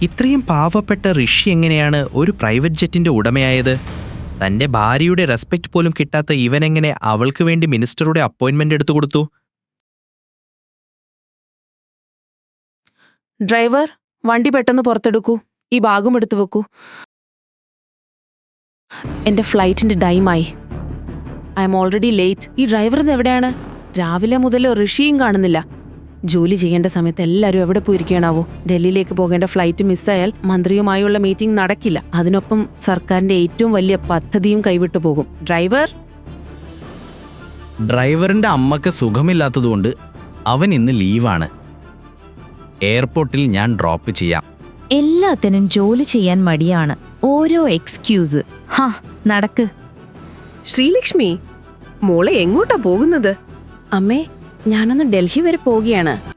ഇത്രയും പാവപ്പെട്ട ഋഷി എങ്ങനെയാണ് ഒരു പ്രൈവറ്റ് ജെറ്റിന്റെ ഉടമയായത്? തന്റെ ഭാര്യയുടെ റെസ്പെക്ട് പോലും കിട്ടാത്ത ഇവനെങ്ങനെ അവൾക്ക് വേണ്ടി മിനിസ്റ്ററുടെ അപ്പോയിന്റ്മെന്റ് എടുത്തു കൊടുത്തു? ഡ്രൈവർ, വണ്ടി പെട്ടെന്ന് പുറത്തെടുക്കൂ. ഈ ബാഗും എടുത്തു വെക്കൂ. എന്റെ ഫ്ലൈറ്റിന്റെ ടൈമായി. I M already late. ഈ ഡ്രൈവർ ഇത് എവിടെയാണ്? രാവിലെ മുതൽ ഋഷിയും കാണുന്നില്ല. ജോലി ചെയ്യേണ്ട സമയത്ത് എല്ലാവരും എവിടെ പോയിരിക്കണാവോ? ഡൽഹിയിലേക്ക് പോകേണ്ട ഫ്ലൈറ്റ് മിസ്സായാൽ മന്ത്രിയുമായുള്ള മീറ്റിംഗ് നടക്കില്ല. അതിനൊപ്പം സർക്കാരിന്റെ ഏറ്റവും വലിയ പദ്ധതിയും കൈവിട്ടു പോകും. ഡ്രൈവറിന്റെ അമ്മക്ക് സുഖമില്ലാത്തതുകൊണ്ട് അവൻ ഇന്ന് ലീവാണ്. എയർപോർട്ടിൽ ഞാൻ ഡ്രോപ്പ് ചെയ്യാം. എല്ലാത്തിനും ജോലി ചെയ്യാൻ മടിയാണ്. ഓരോ എക്സ്ക്യൂസ്. നടക്ക്. ശ്രീലക്ഷ്മി, മോളെ എങ്ങോട്ടാ പോകുന്നത്? അമ്മേ, ഞാനൊന്ന് ഡൽഹി വരെ പോവുകയാണ്.